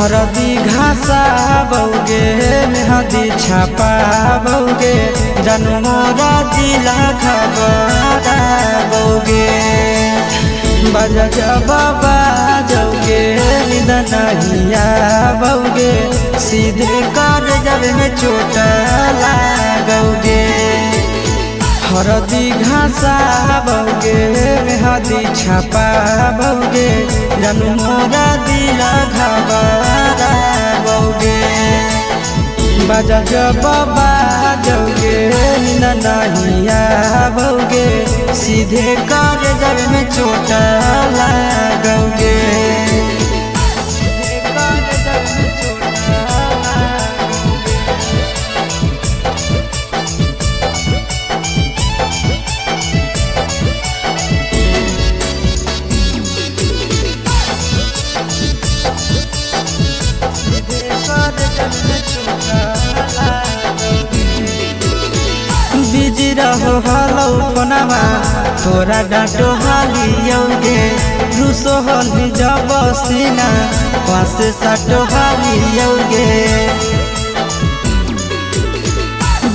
हरदी घासा बौगे मेहदी छापा बौगे जनमोरा जिला खबरा बौगे बजा जबाबा जौगे निदनहिया बौगे सीधे कर जब में चोट लागोगे। हरदी घासा बौगे मेहदी छापा बौगे जनमोरा दिला घबरा बौगे बजा जबाबा जौगे नहिया बौगे सीधे कर जब में चोट लागोगे। बिजी रहो हलो फोनवा तोरा डांटो हालियोगे रूसो हली जब सीना पास साटो हालियोगे।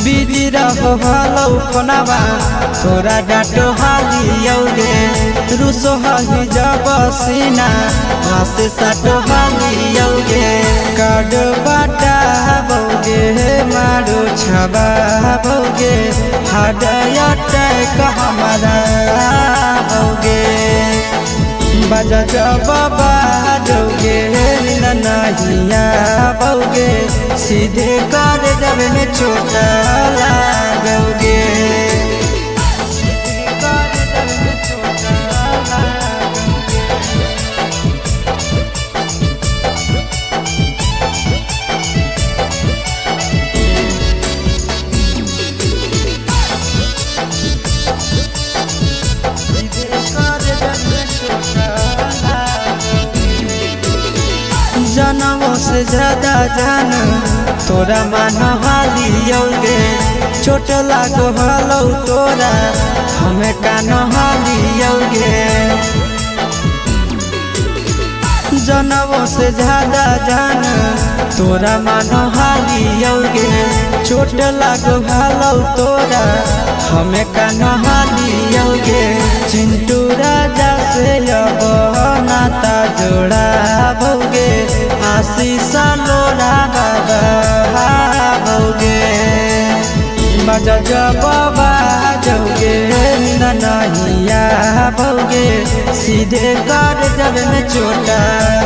बिजी रहो हलो फोनवा तोरा डांटो हालियोगे रूसो हली जब सीना पास साटो हालियोगे। कार्ड बाटा बौगे मारो छबा बौगे हार्ट हमारा बौगे बजा जबाबा जौगे नहिया बौगे सीधे कर जब में चोट लागोगे। जनमों से ज्यादा जान तोरा मान हालियोगे चोट लागो हलो तोरा हमें कान हालियोगे। जनमों से ज्यादा जान तोरा मान हालियोगे चोट लागो हलो तोरा हमें कान हालियोगे। चिंटू राजा से अब नाता जोड़ा बौगे आशीष लोरा बाबा बौगे बजा जबाबा जौगे नहिया बौगे सीधे कर जब में चोट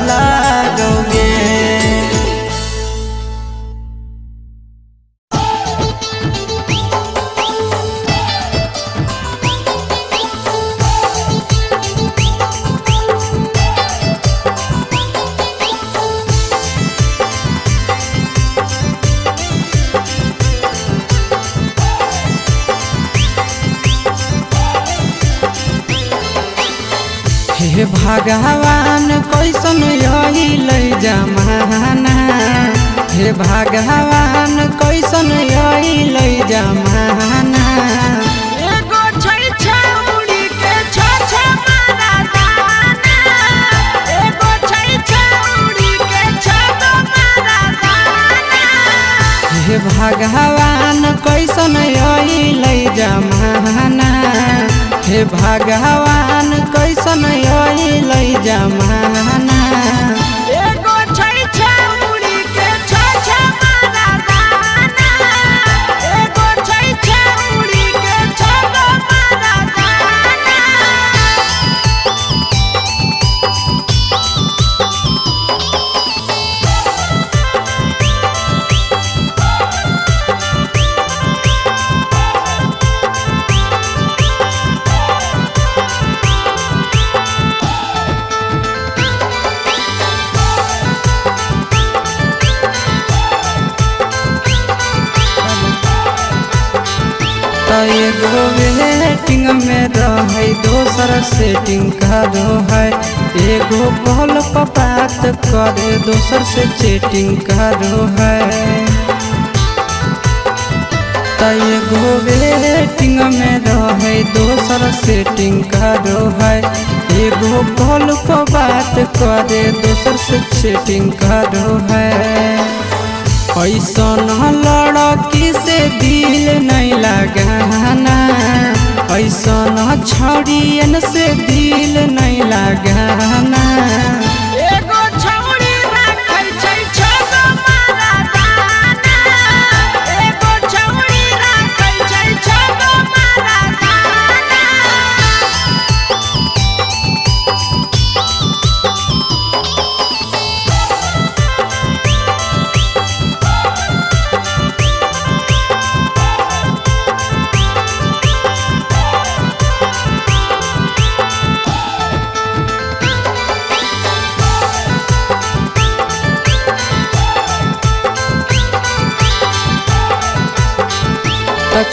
लागोगे। हे भगवान कैसन यही जमाना हे भगवान कैसन यही जमाना। एगो छै छौड़ी के छ मारा दाना एगो छै छौड़ी के छ मारा दाना। हे भगवान कैसन यही जमाना हे भगवान कैसन यही जमाना। एगो छै छौड़ी के छ मारा दाना एगो छै छौड़ी के छ मारा दाना। एगो वेटिंग में रहे दोसर सेटिंग करो है एगो कॉल पर बात करे दोसर से चैटिंग करो है। एगो वेटिंग में रहे दोसर सेटिंग करो है एगो कॉल पर बात करे दोसर से चैटिंग करो है। ऐसन लड़की से दिल नहीं लगाना, ऐसन छड़ियन से दिल नहीं लगाना। एगो छौड़ी राखै छै छगो मारा दाना, एगो छौड़ी राखै छै छगो मारा दाना।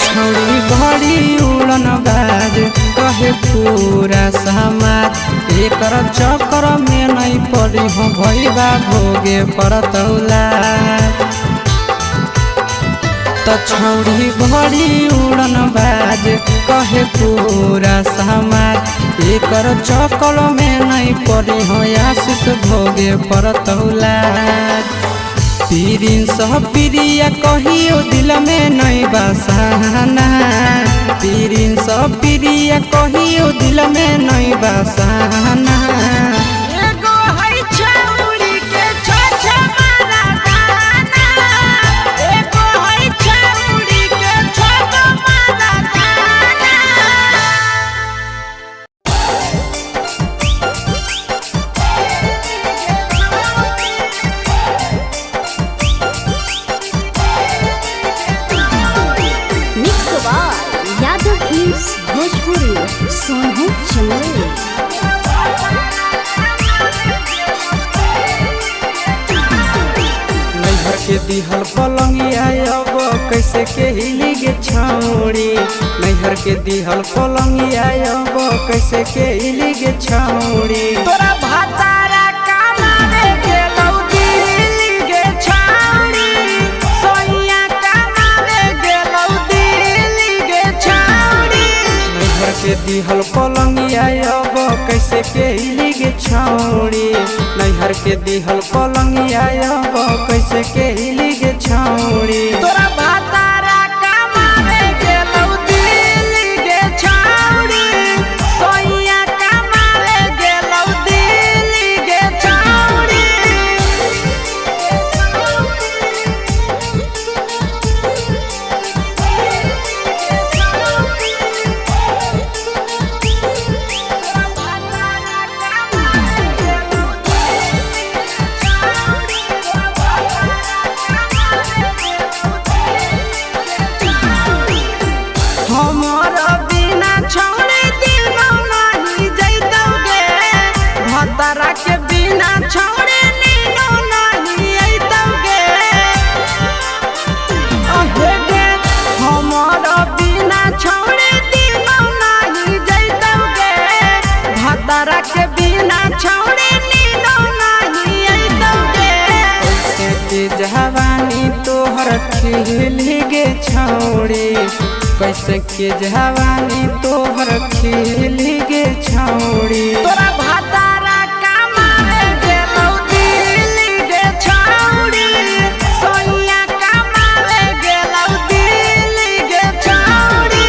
छौड़ी बड़ी उड़न बाज कहे पूरा समाज, एकर चक्कर में नहीं पड़ी हो भैया भोगे परतौला। छौड़ी बड़ी उड़न बाज कहे पूरा समाज, एकर चक्कर में नहीं पड़ी हो आशीष भोगे परतौला। पीरिन सह प्रिया कहियो दिल में नहीं बसाना, पीरिन सह प्रिया कहियो दिल में नहीं बसाना। एगो है छौड़ी के छ मारा दाना, एगो है छौड़ी के छगो मारा दाना। यादव फिल्म्स भोजपुरी सोनू चंदेल। नैहर के दिहल पलंगिया अब कैसे के हिली गे छौड़ी, नैहर के दिहल पलंगिया अब कैसे के हिली गे छौड़ी। तोरा भातारा कमावे गेलौ दिल्ली गे छौड़ी, सोइया कमावे गेलौ दिल्ली गे छौड़ी। नैहर के दिहल पलंगिया अब कैसे के हिली गे छौड़ी, नैहर के दिहल पलंगिया अब कैसे के हिली गे छौड़ी। तोरा भातारा कमावे गेलौ दिल्ली गे छौड़ी, सोइया कमावे गेलौ दिल्ली गे छौड़ी। हमर बिना छौड़ी दिनो नहीं जैतौगे, भतरा के बिना छौड़ी नीनो नहीं अइतौगे। अहे गे हमर बिना छौड़ी दिनो नहीं जैतौगे, भतरा के बिना छौड़ी नीनो नहीं अइतौगे। कैसे के जवानी तोहर खिली गे छौड़ी, कैसे के जवानी तोहर खिली गे छौड़ी। तोरा भातारा कमावे गेलौ दिल्ली गे छौड़ी, सोइया कमावे गेलौ दिल्ली गे छौड़ी।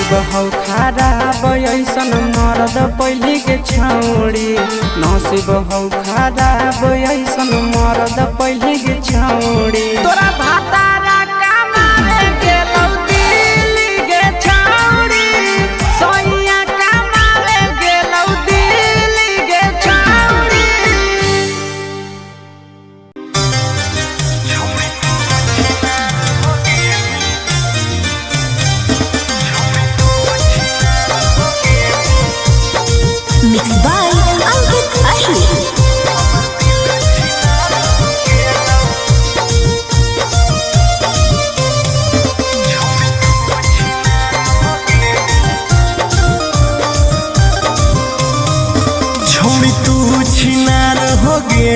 बहौ खराब ऐसन मरद पहली के छौड़ी, नसीब हौ खराब ऐसन मरद पहली के छौड़ी। तोरा भातारा कमावे गेलौ दिल्ली गे छौड़ी, सोइया कमावे गे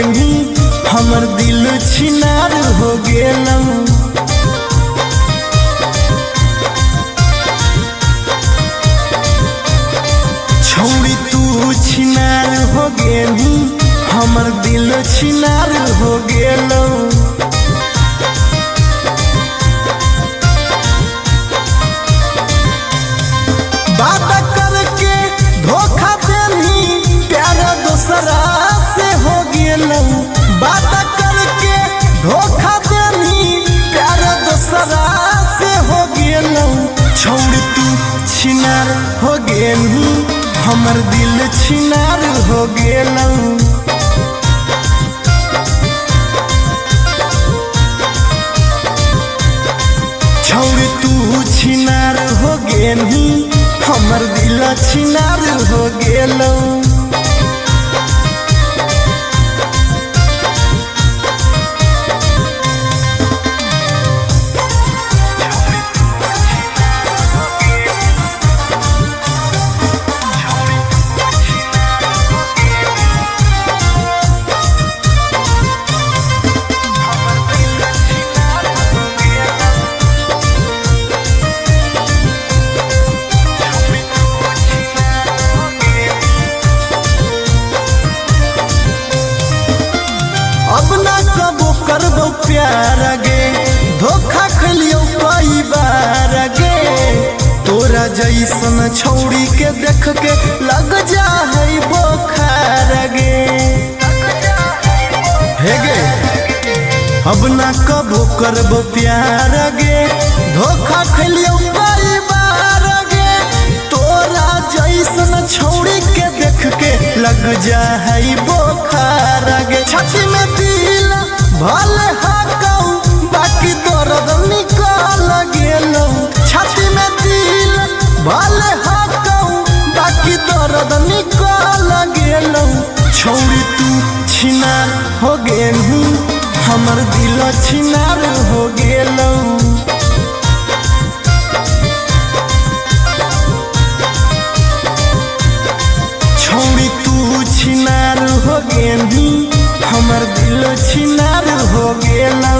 गेनी हमर दिल छिनार हो गेलौ। छौड़ी तू छिनार हो गेनी हमर दिल छिनार हो गेलौ। बात करके धोखा देनी प्यार दूसरा से हो गेलौ। बात करके धोखा देनी प्यार दूसरा से हो गेलौ। छौड़ी तू छिनार हो गेनी हमर दिल छिनार हो गेलौ। छौड़ी तू छिनार हो गेनी हमर दिल छिनार हो गेलौ। अब ना कबो करबो प्यार गे धोखा खलियो कई बार गे। तोरा जैसन छौड़ी के देख के लग जा है बोखार गे। हे गे अब ना कबो करबो प्यार गे धोखा खलियो कई बार गे। तोरा जैसन छौड़ी के देख के लग जा है बोखार गे। छाती में दिल भले हाकौ बाकी दर्द निकल गेलौ। छाती में दिल भले हाकौ बाकी दर्द निकल गेलौ। छौड़ी तू छिनार हो गेलू हमर दिल छिनार हो गेलौ। छौड़ी तू छिनार हो गेनी हमर दिल छिनार हो गेलौ।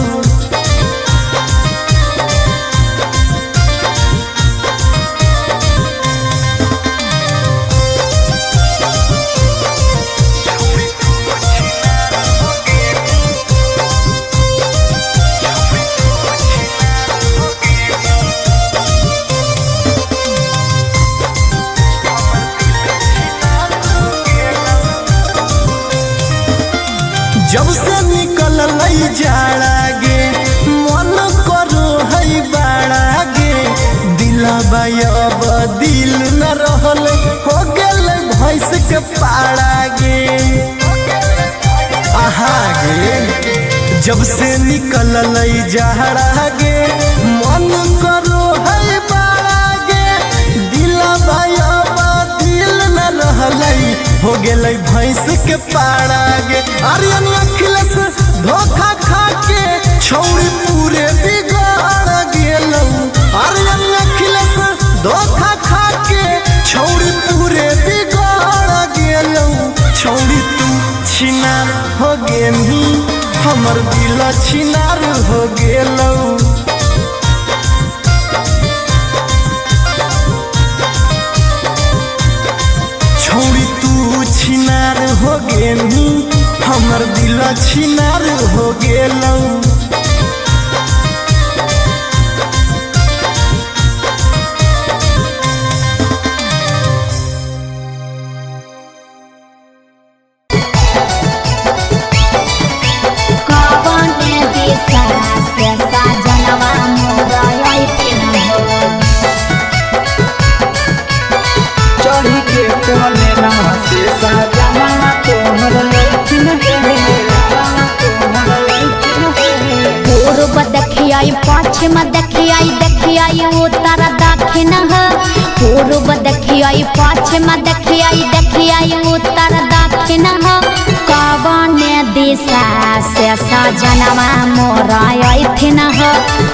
जब से निकल लई जाड़ा गे मन करो है बाड़ा गे। दिलबा अब दिल न रहल हो गेल भैंस के पाड़ा गे। आहा गे जब से निकल लई जाड़ा गे मन करो है बाड़ा गे। दिलबा अब दिल न रहल हो गेलै भैंस के पाड़ा गे। आर्यन अखिलेश धोखा खा के छौड़ी पूरे बिगाड़ गेलौ। आर्यन अखिलेश धोखा खा के छौड़ी पूरे बिगाड़ गेलौ। छौड़ी तू छिनार हो गेनी हमर दिल छिनार हो गेलौ। छौड़ी तू छिनार हो गेनी हमर दिल छिनार हो गेलौ। चढ़ी के कोने नवा से साजना तोहर लैकिन पूर्व देखियाई पश्चिम देखियाई उत्तर दक्षिण पूर्व देखियाई पश्चिम देखियाई उत्तर दक्षिण कवन दिशा से सजनवा मोरा अइथिन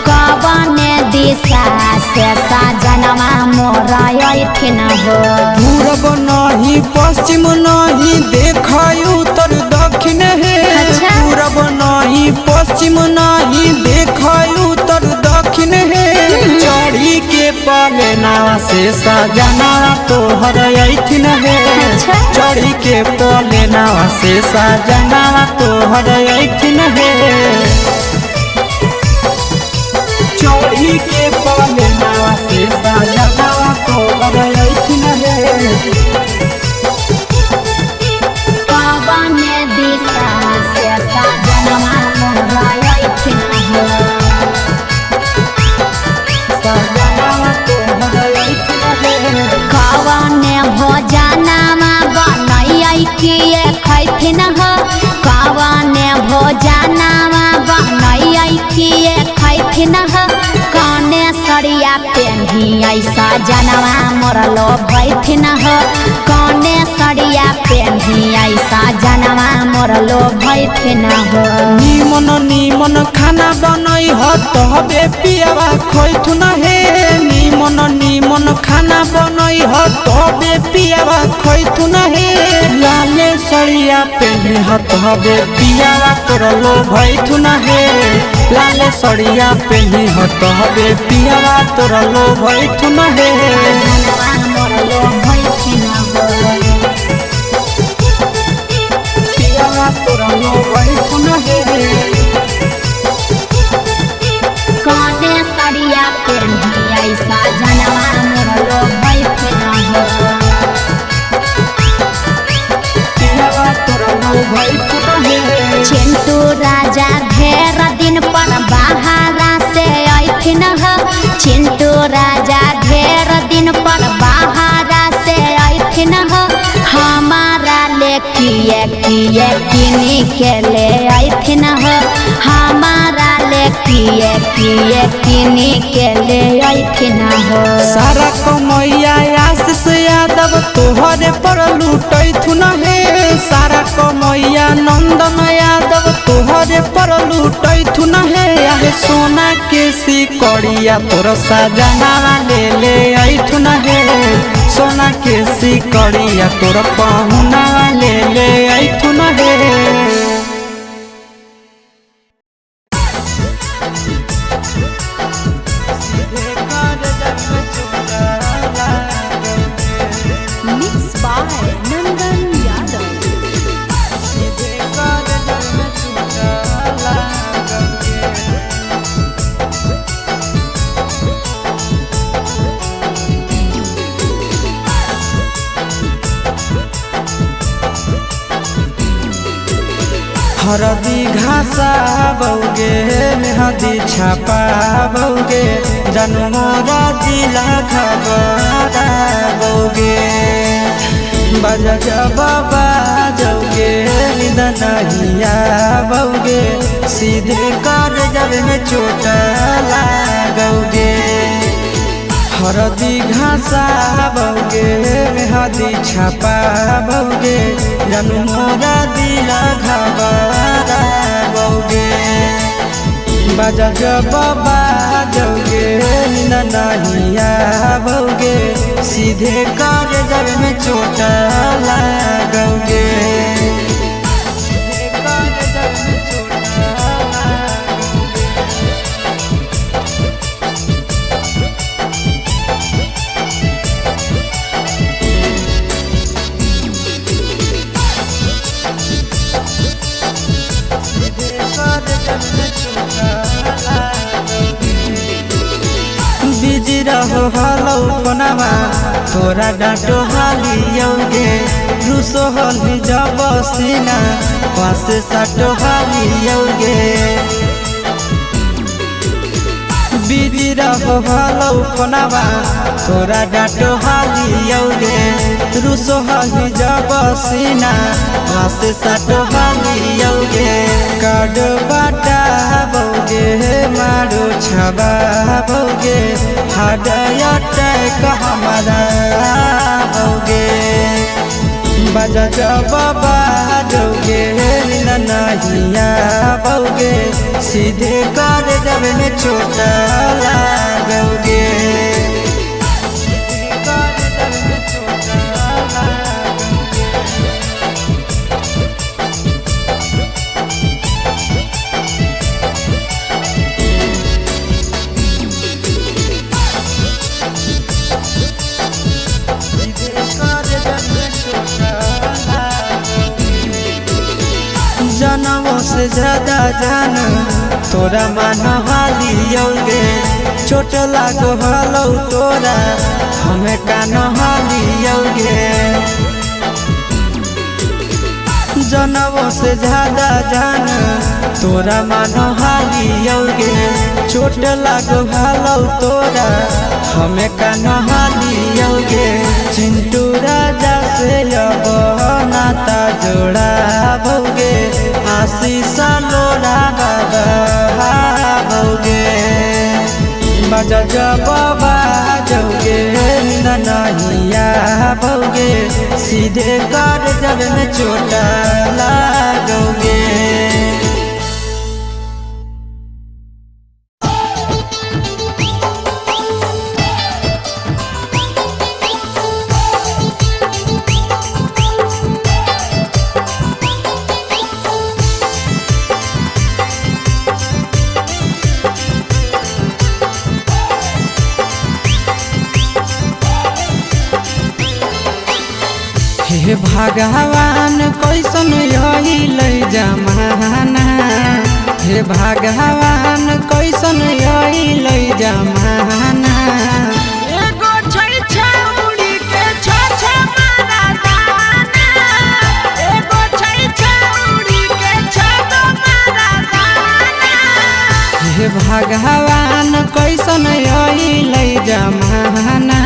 कवन दिशा से सजनवा मोरा अइथिन पूरब नहीं पश्चिम नहीं देखाई उत्तर दक्षिण है पश्चिम नहीं देख उत्तर दक्षिण है चढ़ी के पलेना से सजना तोहर ऐठिन है चढ़ी के पलेना से सजना तोहर ऐठिन है चोरी के पलेना से सजना तोहर ऐठिन है कवन दिशा से सजनवा मोरा ऐठिन है सजना तोहर ऐठिन है कवन भोजनमा बनैयै किए खैथिन ह कवन भोजनमा बनैयै किए खैथिन ह कने सरिया पेन्हियै सजनवा मोर लो भैथिन ह कने सरिया पेन्हियै सजनवा मोर लो भैथिन ह निमन निमन खाना बनई ह तबे पियावा खैथुन हे निमन निमन खाना बनई ह तबे पियावा खैथुन हे लाले सड़िया पेन्हे ह तबे पियावा तोरलो भैथुन हे लाले सड़िया पेन्हे ह तबे पियावा तोरलो भैथुन हे सजनवा मोर लो भैथिन ह पियावा तोरलो भैथुन हे कने सरिया पेन्हियै सजनवा मोर लो भैथिन ह पियावा तोरलो भैथुन हे चिंटू राजा ढेर दिन पर बाहरा से ऐठिन ह चिंटू राजा ढेर दिन पर बाहरा से ऐठिन ह हमारा ले किए किए किनी के ले ऐठिन ह हमारा ले किए किए किनी के ले ऐठिन ह सारा कमैया आशीष यादव तोहरे पर लूटैथुन हे सारा कमैया नंदन यादव तोहरे पर लूटैथुन हे आहे सोना के सिकड़िया तोर सजना ले ऐठुन हे सोना के सिकड़िया तोर पहुना ले ऐठुन हे Mixed by Nandan Yadav. हरदी घासा बौगे मेहदी छापा बौगे जनमोरा जिला खबरा बौगे बजा जब बाजोगे निदनहिया बौगे सीधे कर जब में चोट लागोगे हरदी घासा बौगे मेहदी छापा बौगे जनमोरा दिला घबरा बौगे बजा जब बाजोगे नहिया बौगे सीधे कर जब में चोट लागोगे बिजी रहो हलो पनामा तोरा डांटो हालियोगे रूसो हली जब सीना पासे साटो हालियोगे बिजी रहो हलो पनामा तोरा डांटो हालियोगे रूसो हली जब सीना पासे साटो हालियोगे काड बाटा बौगे मारो छबा बौगे हाडया टैक हमारा बौगे बजा जब बाजोगे नहिया बौगे सीधे कर जब में चोट लागोगे से ज्यादा जान तोरा मान हालियोगे चोट लागो हलो तोरा हमें कान हालियोगे जनवों से ज्यादा जान तोरा मान हालियोगे चोट लागो हलो तोरा हमें कान हालियोगे चिंटू राजा से अब नाता जोड़ा भोगे आशीष लोड़ा भोगे बजा जब बाजोगे नहिया भोगे सीधे कर जब में चोट लागोगे। हे भगवान कैसन यही जमाना हे भगवान कैसन यही जमाना एगो छै छौरी के छ मारा दाना एगो छै छौरी के छ मारा दाना हे भगवान कैसन यही जमाना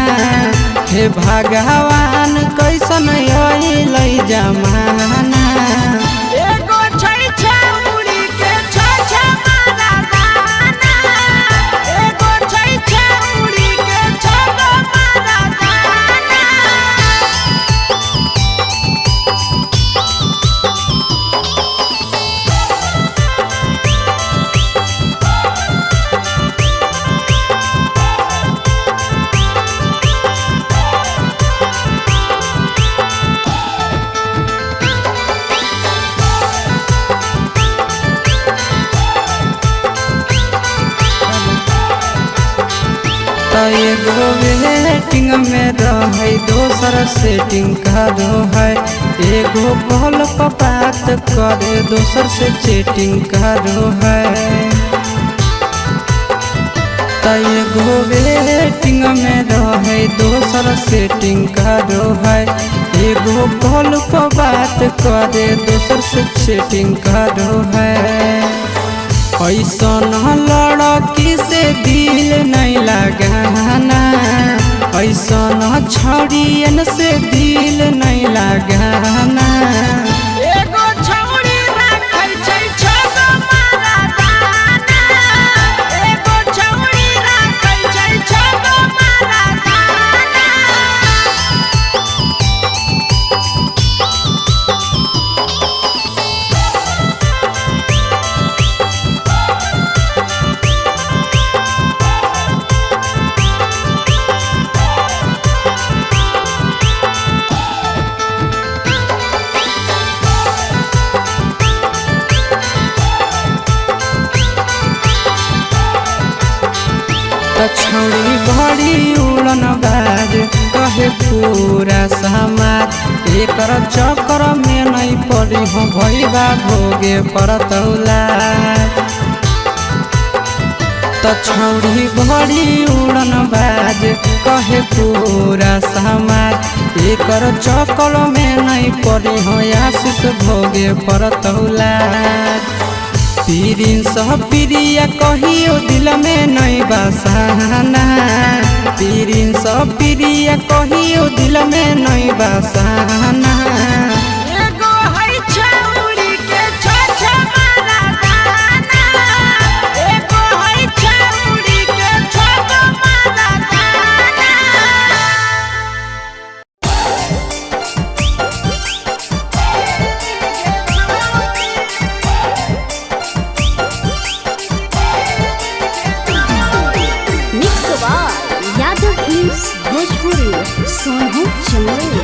हे भगवान कैसन यही जमाना एगो छै छौरी के छ मारा दाना एगो छै छौरी के छ मारा दाना एगो वेटिंग में रहे दोसर सेटिंग करो है एगो कॉल पर बात करे दोसर से चैटिंग करो है एगो वेटिंग में रहे दोसर सेटिंग करो है एगो कॉल पर बात करे दोसर से चैटिंग करो है ऐसन लड़की से दिल नहीं लगाना ऐसन छड़ियन से दिल नहीं लगाना एगो छौरी राखै छै छ मारा दाना एगो छौरी राखै छै छ मारा दाना छौड़ी बड़ी उड़न बाज कहे पूरा समाज एकर चक्कर में नहीं पड़ी हो भैया भोगे परतौला छौड़ी बड़ी उड़न बाज कहे पूरा समाज एकर चक्कर में नहीं पड़ी हो आशीष भोगे परतौला पीरिन सह प्रिया कहियो दिल में नहीं बसाना पीरिन सह प्रिया कहियो दिल में नहीं बसाना एगो है छौरी के छ मारा दाना एगो है छौरी के छ मारा दाना भोजपुरी सोनू चंदेल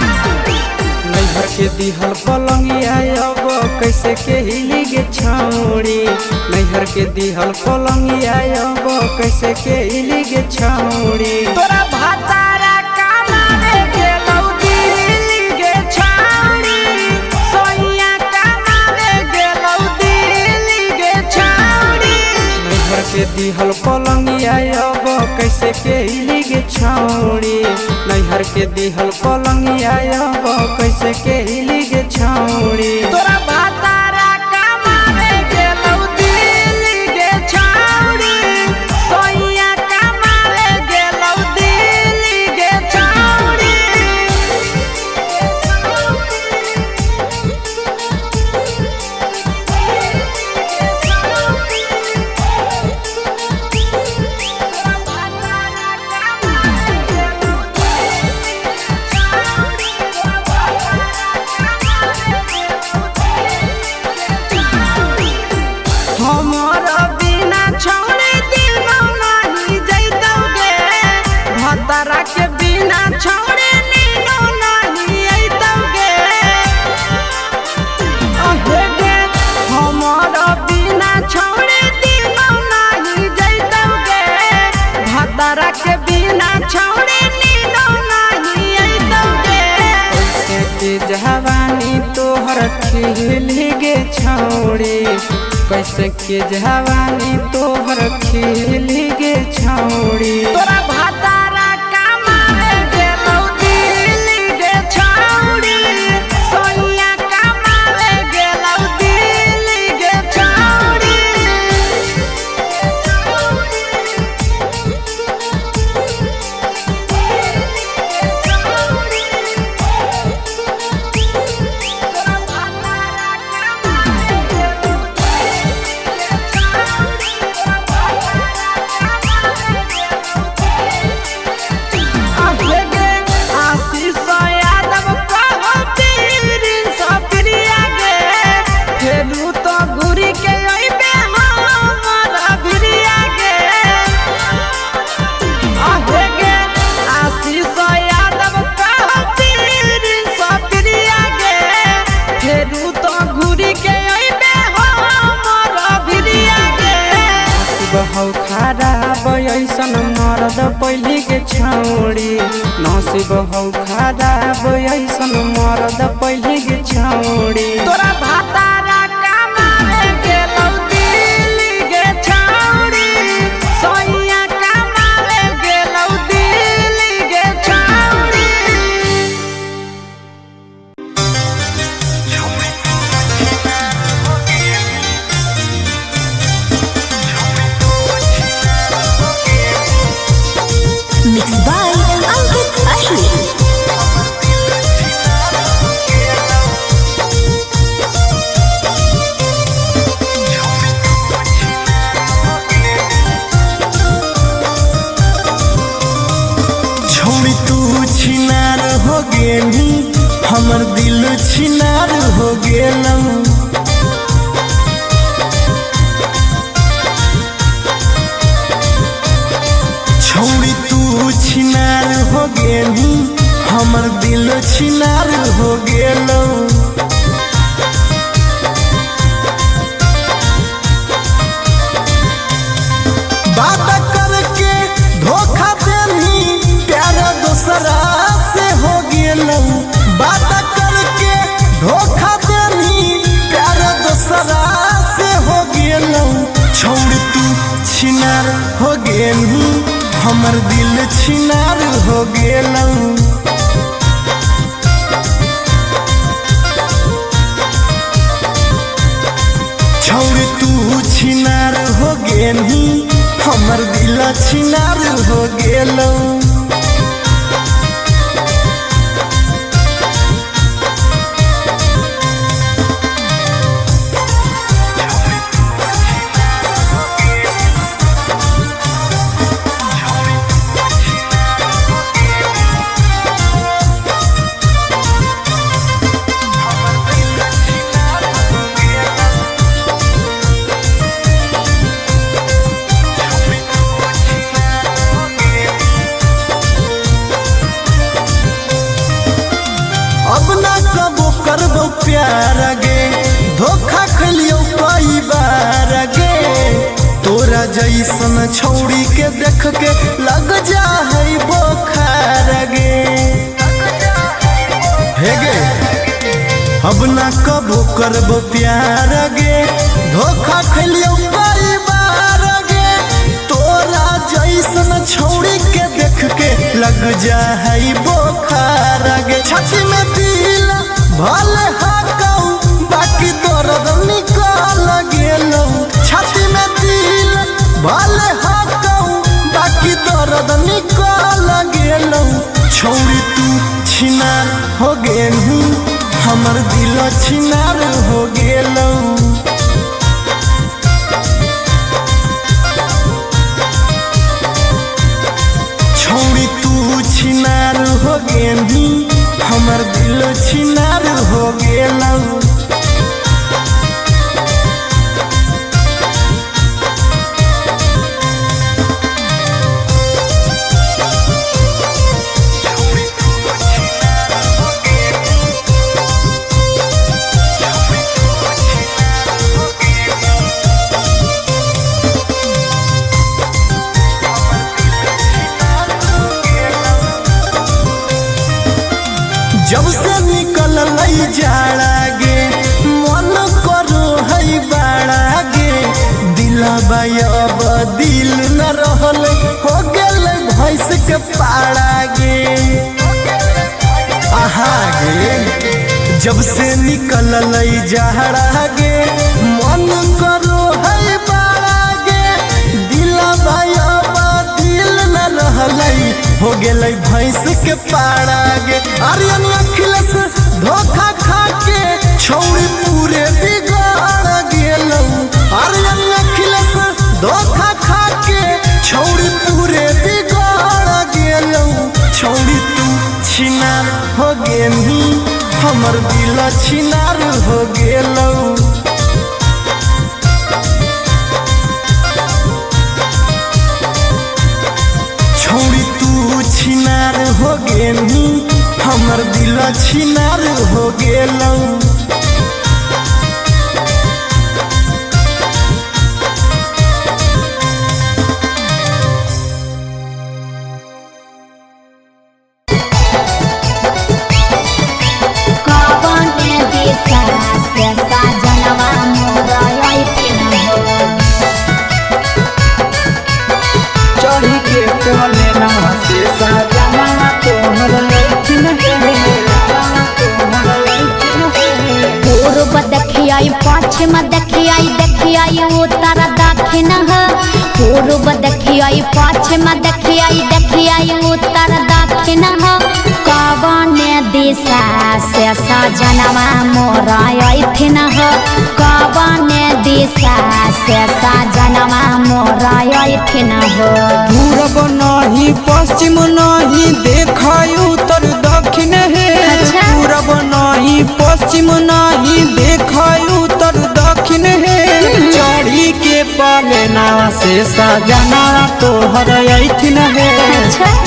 नैहर के दिहल पलंगिया अब कैसे के हिली गे छौड़ी नैहर के दिहल पलंगिया अब कैसे के हिली गे छौड़ी तोरा भातारा कामारे गेलौ दिल्ली गे दिहल पलंगिया अब कैसे के इलिगे छौड़ी नैहर के दिहल पलंगिया अब कैसे के इलिगे छौड़ी तोरा भातारा कमावे गेलौ दिल्ली गे छौड़ी सोइया कमावे गेलौ दिल्ली गे छौड़ी हमर बिना छौड़ी दिनो नहीं जैतौगे भतरा के बिना छौड़ी नीनो नहीं अइतौगे अहेगे हमर बिना छौड़ी दिनो नहीं जैतौगे भतरा के बिना छौड़ी नीनो नहीं अइतौगे कैसे के जवानी तोहर खिलिगे छौड़ी कैसे के जवानी तोहर खिलिगे छौड़ी तोरा भातारा कमावे गेलौ दिल्ली गे छौड़ी सोइया कमावे गेलौ दिल्ली गे छौड़ी अहेगे आशीष यादव कहो पीरिन सप्रिया गे फेरू तो घुरी के अइबे हमर भिरिया गे अहेगे आशीष यादव कहो पीरिन सप्रिया गे फेरू तो घुरी के अइबे हमर भिरिया गे बहु खराब ऐसन मरद पहली के छौड़ी नसीब हौ खराब ऐसन मरद पहली के छौड़ी तोरा भातारा कमावे गेलौ दिल्ली गे छौड़ी सोइया कमावे गेलौ दिल्ली गे छौड़ी Mixed by Ankit Ahli. छौड़ी तू छिनार हो गेली हमर दिल छिनार हो गेलौ छौड़ी तू छिनार हो गेली हमर दिल छिनार हो गेलौ बात करके धोखा देनी प्यार दोसरा से हो गेलौ बात करके धोखा देनी प्यार दोसरा से हो गेलौ छौड़ी तू छिनार हो गेली हमर दिल छिनार हो गेलौ छौड़ी तू छिनार हो गेली हमर दिल छिनार हो गेलौ अब ना कबो करबो प्यार गे धोखा खलियो कई बार गे तोरा जैसन छौड़ी के देख के लग जा है बोखार गे हे गे अब ना कबो करबो प्यार गे धोखा खलियो कई बार गे जैसन छौड़ी के देख के लग जा है बोखार गे छाती में दिल भले हाकौ बाकी दर्द निकल गेलौ छाती में दिल भले हाकौ बाकी दर्द निकल गेलौ छौड़ी तू छिनार हो गेलू हमर दिल छिनार हो गेलौ छौड़ी तू छिनार हो गेलू हमर दिल छिनार हो गेलौ जब से निकल जाड़ा गे मन करो है बाड़ा गे दिलबा अब दिल न रहल हो गेल भैंस के पाड़ा गे आहा गे जब से निकल जाड़ा गे मन करो है बाड़ा गे दिलबा अब दिल न रहल हो गेल भैंस के पाड़ा गे आर्यन अखिलेश धोखा खा के छौड़ी पूरे बिगाड़ गेलौ आर्यन अखिलेश धोखा खा के छौड़ी पूरे बिगाड़ गेलौ छौड़ी तू छिनार हो गेलू हमर दिल छिनार हो गेलौ छौड़ी तू छिनार हो गेलू हमर दिल छिनार हो गेलौ चढ़ी के कोले नवा से सजना तोहर लैकिन पूर्व देखियाई पश्चिम देखियाई उत्तर दक्षिण पूर्व देखियाई पश्चिम देखियाई उत्तर दक्षिण कवन दिशा से सजनवा मोर अइथिन कवन दिशा से सजनवा मोर अइथिन पूरब नहीं पश्चिम नहीं देखाई उत्तर दक्षिण है पूरब नहीं पश्चिम नहीं देखाई उत्तर दक्षिण है चढ़ी के पलेना से सजना तोहर अइथिन है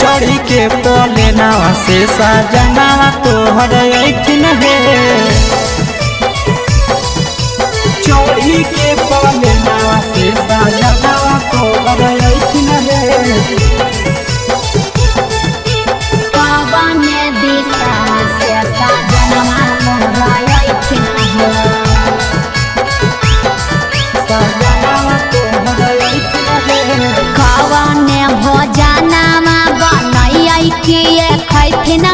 चढ़ी के पलेना से सजना तोहर अइथिन है चढ़ी के पलेना से सजना तोहर लैकिन कवन दिशा से सजनवा मोर अइथिन सजना तोहर लैकिन कवन भोजनमा बनैयै किए खैथिन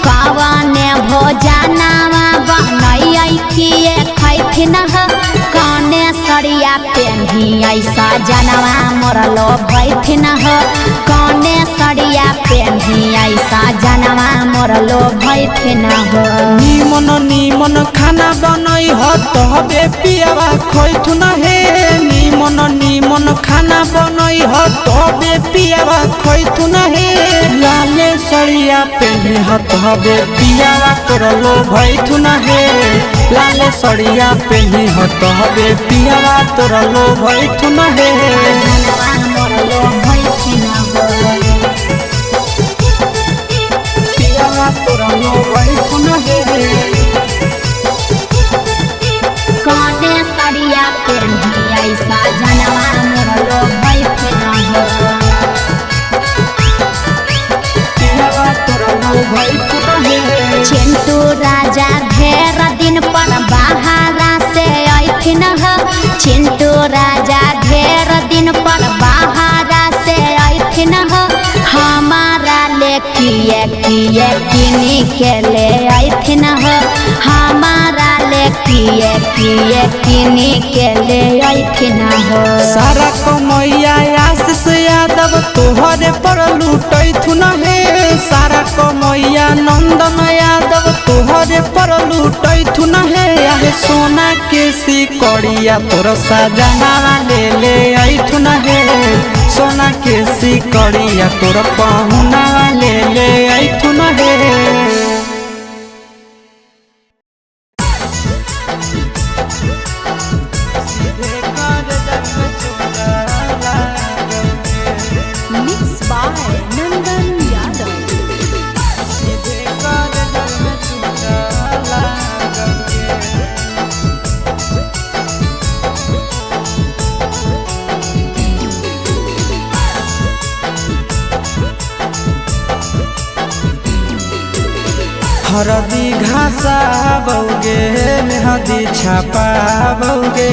कवन भोजनमा बनैयै किए खैथिन कने सरिया पेन्ही ऐसा जनवा मोर लो भैथिन कने सरिया पेन्ही ऐसा जनवा मोर लो भैथिन निमन निमन खाना बनई ह तबे पियावा खैथुन हे निमन निमन खाना बनई ह तबे पियावा खैथुन हे लाले सरिया पेन्ही ह तबे पियावा तोरलो भैथुन हे लाले सरिया पेन्ही ह तबे पियावा तोरलो भैथुन हे जनवा मोर लो भैथिन पियावा तोरलो भैथुन कने सरिया पेन्ही ऐसा जनवा मोर लो भैथिन पियावा तोरलो भैथुन चिंटू राजा ढेर दिन पर बाहरा से अइथिन चिंटू राजा ढेर दिन पर बाहरा से अइथिन किए किए किनी के ले आइथिन हो हमारा ले किए किए किनी के ले आइथिन हो। सारा कमैया आशीष यादव तोहरे पर लूटैथुन हे सारा कमैया नंदन यादव तोहरे पर लूटैथुन हे आहे सोना के सिकड़िया तोर सजना ले ले आइथुन हे सोना के सिकड़िया तोर पहुना ले ले आइथुन हे। Mixed by Nandan Yadav. हरदी घासा बौगे मेहदी छापा बौगे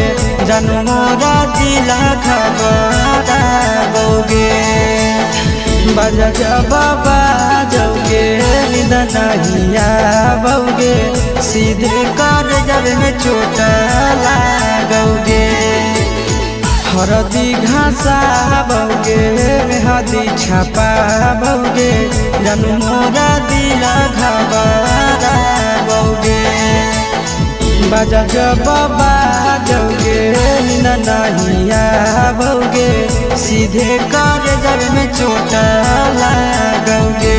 जनमोरा दिला खबरा बौगे बजा बाबा जौगे निदनहिया बौगे सीधे कर जब में चोट लागोगे। हरदी घासा बौगे मेहदी छापा बौगे जनमोरा दिला घबरा बौगे बजा बाबा जौगे नहिया बौगे सीधे कर जब में चोट लागोगे।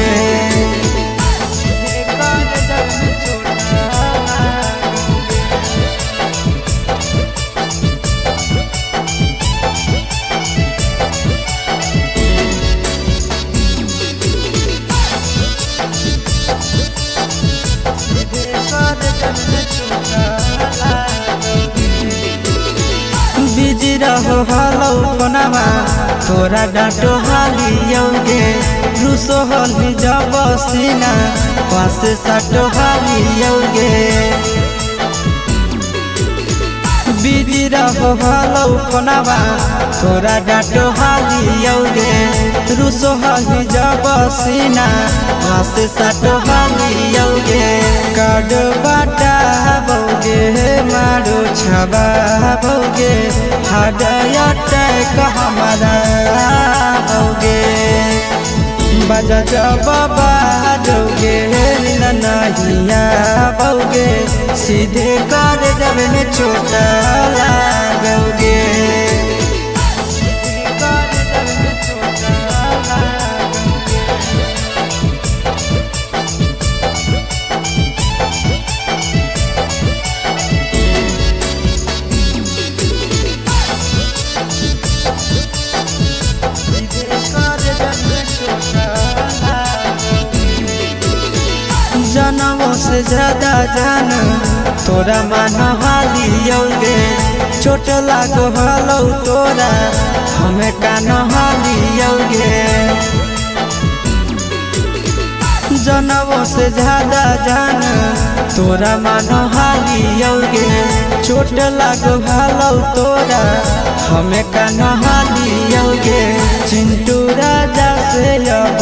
बिजी रहो हलो कोनामा तोरा डांटो हालियोगे रूसो हली जब सीना पास साटो हालियोगे। बिजी रहो हलो कोनामा तोरा डांटो हालियोगे रूसो हली जब सीना पास साटो हालियोगे। काड बाटा बौगे मारो छबा बौगे हाडया टैक हमारा बौगे बजा बाबा जौगे नहिया बौगे सीधे कर जब में चोट लागोगे। जनमों से ज्यादा जान तोरा मान हालियोगे चोट लागो हलो तोरा हमें कान हालियोगे। जनमों से ज्यादा जान तोरा मान हालियोगे चोट लागो हलो तोरा हमें कान हालियोगे। चिंटू राजा से अब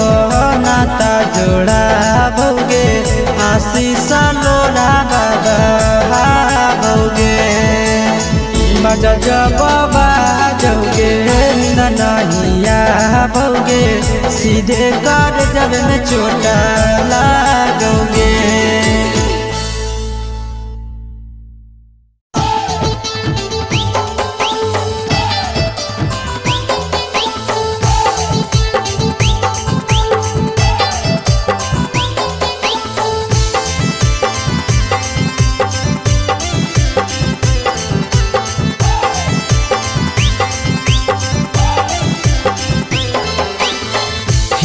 नाता जोड़ा बौगे आशीष लोड़ा बाबा बौगे बजा बाबा जौगे नहिया बौगे सीधे कर जब में चोट लागोगे।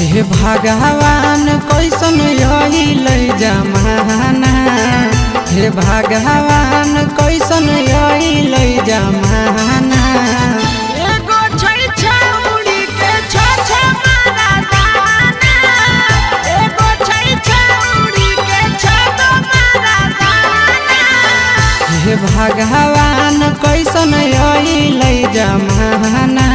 हे भगवान कैसन यही जमाना हे भगवान कैसन यही जमाना। एगो छै छौरी के छ मारा दाना एगो छै छौरी के छ मारा दाना। हे भगवान कैसन यही जमाना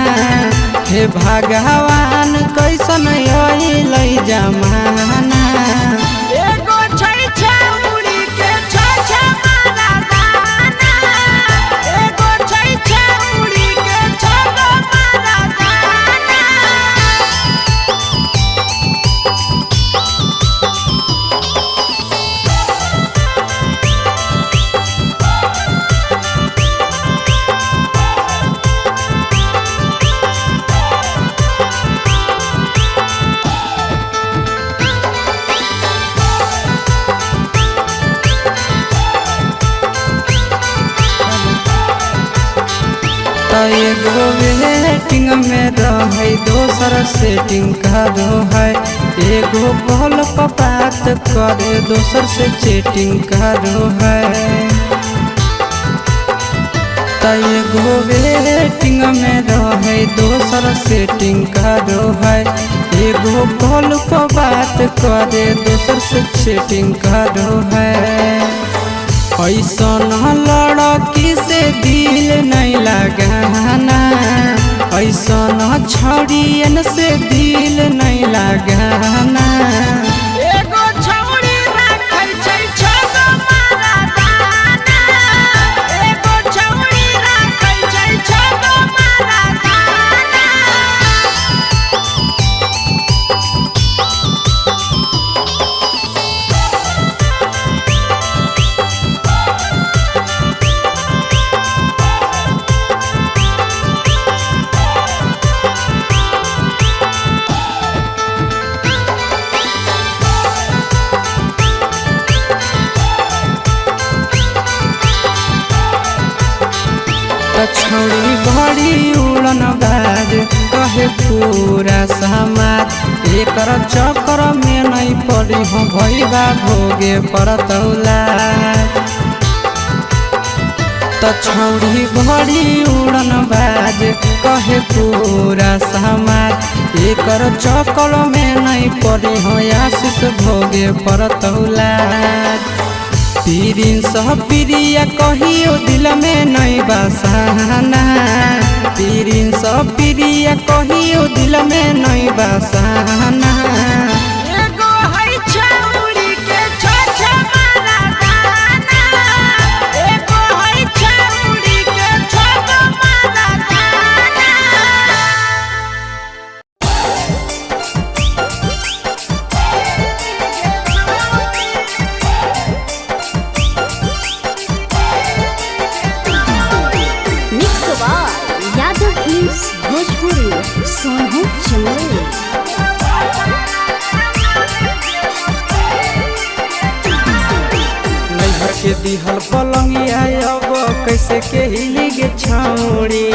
हे भगवान कैसन ऐसन अइलै जमाना। एगो छै छौरी के छै मारा दाना, एगो छै छौरी के छै मारा दाना। एगो वेटिंग में रहै दोसर सेटिंग करो है। एगो कॉल पर बात करे दोसर से चैटिंग करो है। एगो वेटिंग में रहै दोसर सेटिंग करो है। एगो कॉल पर बात करे दोसर से चैटिंग करो है। ऐसन लड़की से दिल नहीं लगाना, ऐसन छौड़ियन से दिल नहीं लगाना। एगो छौरी राखै छै छगो मारा दाना, एगो छौरी राखै छै छगो मारा दाना। छौड़ी बड़ी उड़न बाज कहे पूरा समाज। एकर चक्कर में नहीं पड़ी हो भैया भोगे परतौला। छौड़ी बड़ी उड़न बाज कहे पूरा समाज। एकर चक्कर में नहीं पड़ी हो आशीष भोगे परतौला। पीरिन सह प्रिया कहियो दिल में नहीं बसाना। पीरिन सह प्रिया कहियो दिल में नहीं बसाना। एगो है छौरी के छै मारा दाना, एगो है छौरी के छगो मारा दाना। Mix by Yadav Films Bhojpuri, Sonhu Chennai। नैहर के दिहल पलंगिया अब कैसे के हिली गे छौड़ी।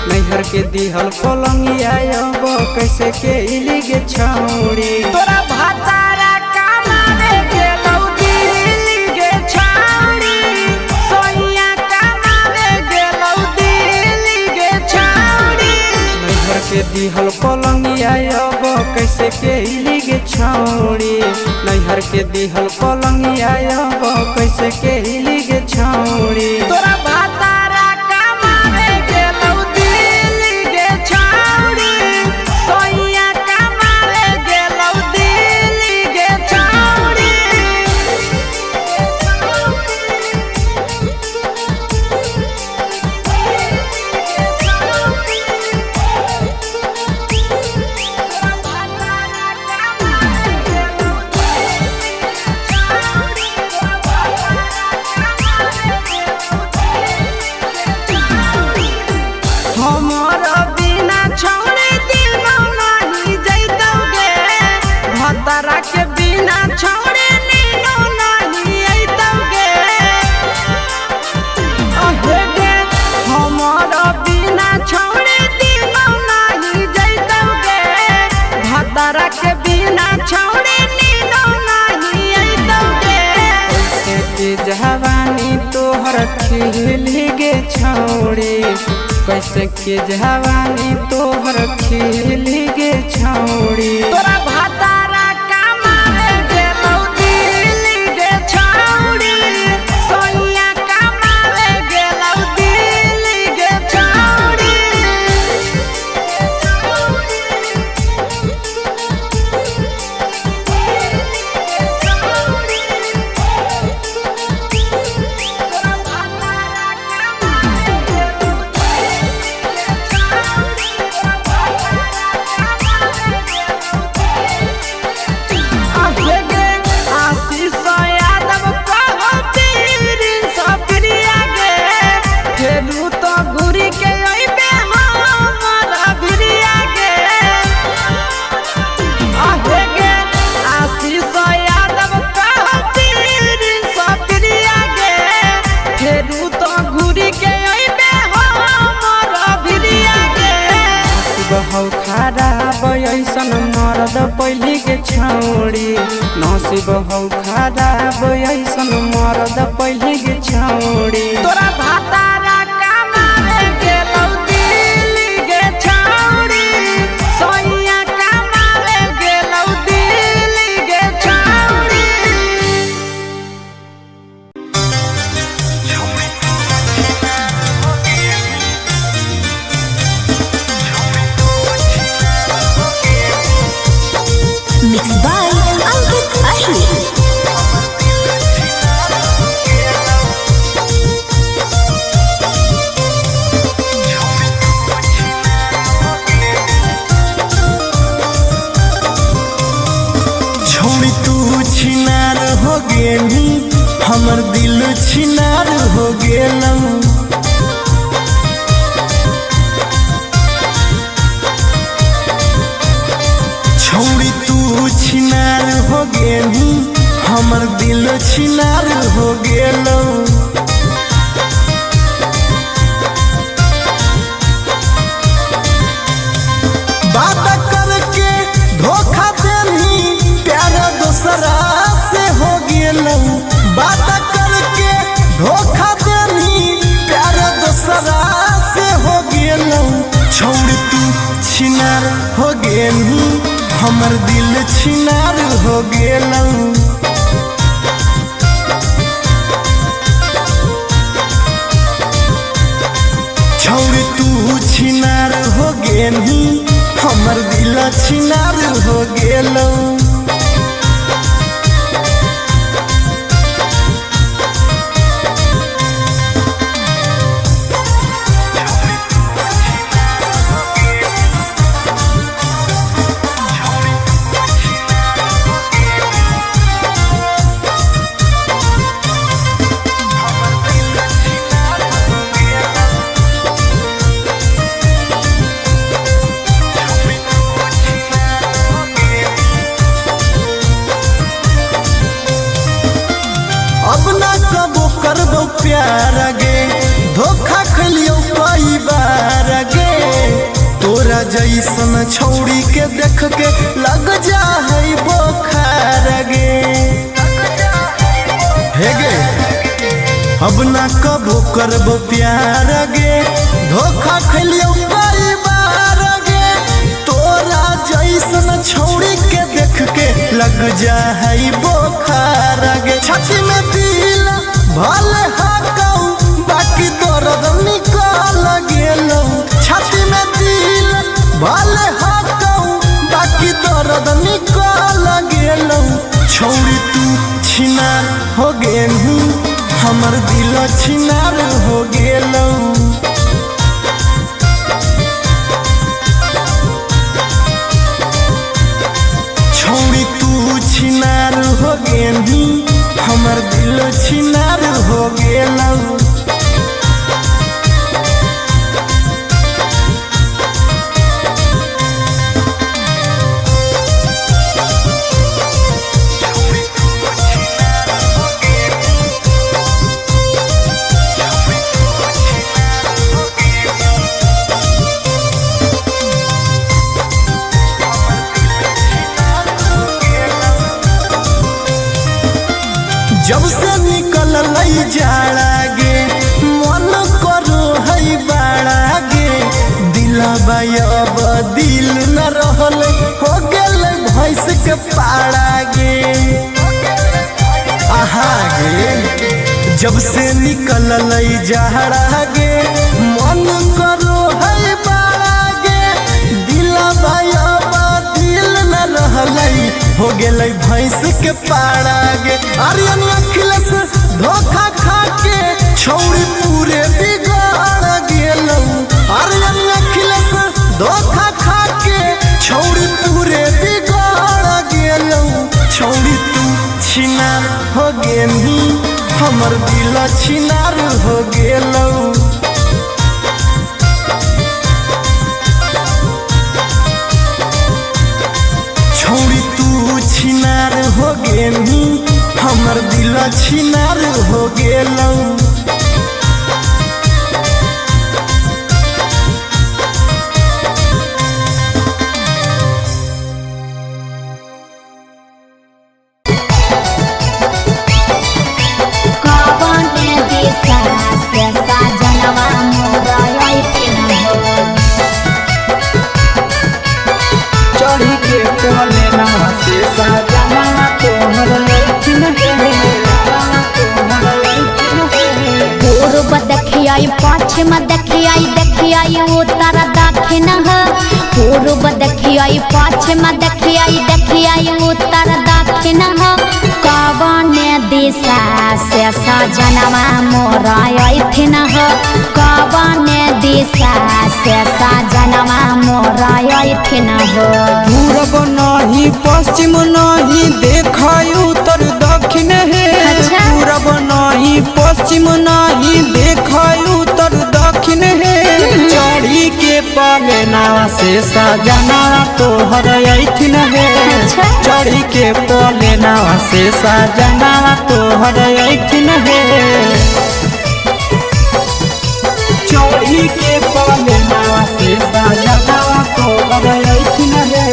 नैहर के दिहल पलंगिया अब कैसे के हिली गे छौड़ी। तोरा भातारा कमावे गेलौ दिल्ली गे छौरी, सोइया कमावे गेलौ दिल्ली गे छौरी। नैहर के दिहल पलंगिया अब कैसे के हिली गे छौड़ी। नैहर के दिहल पलंगिया अब कैसे के हिली गे छौड़ी। तोरा भातारा कमावे गेलौ दिल्ली गे छौरी, सोइया कमावे गेलौ दिल्ली गे छौरी। हमर बिना छौरी दिनो नहीं जैतौगे, भतरा के बिना छौरी नीनो नहीं अइतौगे। अहे गे हमर बिना छौरी दिनो नहीं जैतौगे, भतरा के बिना छौरी नीनो नहीं अइतौगे। कैसे के जवानी तोहर खिली गे छौड़ी। कैसे के जवानी तोहर खिली गे छौड़ी। तोरा भातारा कमावे गेलौ दिल्ली गे छौरी, सोइया कमावे गेलौ दिल्ली गे छौरी। पहले के छौड़ी नसीब हौ खराब ऐसन मरद पहले के छौड़ी तोरा भातारा कमावे गेलौ दिल्ली गे छौड़ी सोइया कमावे गेलौ दिल्ली गे छौड़ी Mixed by Ankit Ahir. छोड़ी तू छिनार हो गेली हमर दिल छिनार हो गेलौ छोड़ी तू छिनार हो गेली हमर दिल छिनार हो गेलौ बात करके धोखा देनी प्यार दूसरा से हो गेलौ बात करके धोखा देनी प्यार दूसरा से हो गेलौ छोड़ तू छिनार हो गेली हमर दिल छिनार हो गेलौ छोड़ तू छिनार हो गेली हमर दिल छिनार हो गेलौ अब ना कबो करबो प्यार गे धोखा खलियो कई बार गे तोरा जैसन छौड़ी के देख के लग जा है बोखार गे हे गे अब ना कबो करबो प्यार गे धोखा खलियो कई बार गे तोरा जैसन छौड़ी के देख के लग जा है बोखार गे छाती में दिल भले हाकौ बाकी दर्द निकल गेलौ छाती में दिल भले हाकौ बाकी दर्द निकल गेलौ छौड़ी तू छिनार हो गेलू हमर दिल छिनार हो गेलौ छौड़ी तू छिनार हो गेली हमर दिल छिनार हो गेलौ जब से निकल लई जाड़ा गे मन करो है बाड़ा गे दिलबा अब दिल न रहल हो गेल भैंस के पाड़ा गे आहा गे जब से निकल लई जाड़ा गे मन करो है बाड़ा गे दिलबा अब दिल न रहल हो गेल भैंस के पाड़ा गे आर्यन अखिलेश धोखा खा के छौड़ी पूरे बिगाड़ गेलौ आर्यन अखिलेश धोखा खा के छौड़ी पूरे बिगाड़ गेलौ छौड़ी तू छिनार हो गेली हमर दिल छिनार हो गेलौ छौड़ी तू छिनार हो गेली हमर दिल छिनार हो गेलौ पश्चिम देखियाई उत्तर दक्षिण पूर्व देखियाई पश्चिम देखियाई उत्तर दक्षिण कवन दिशा से सजनवा मोर अइथिन कवन दिशा से सजनवा मोर अइथिन पूरब नहीं पश्चिम नहीं देखाई उत्तर दक्षिण है। अच्छा। पूरब नहीं पश्चिम नहीं देखाई उत्तर दक्षिण है। चढ़ी के पलेना से सजना तोहर अइथिन है। अच्छा। चढ़ी के पलेना से सजना तोहर अइथिन है। चढ़ी के पलेना से सजना तोहर अइथिन है।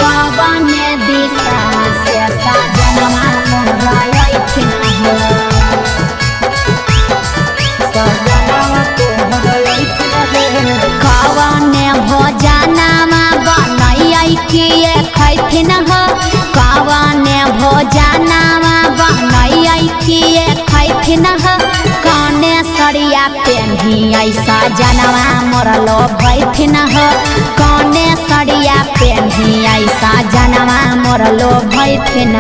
कवन दिशा से सजनवा मोर अइथिन कवन भोजनमा बनैयै किए खैथिन कवन भोजनमा बनैयै किए खैथिन कने सरिया पेन्हियै सजनवा मोर लोभैथिन कने सरिया पेन्हियै सजनवा मोर लोभैथिन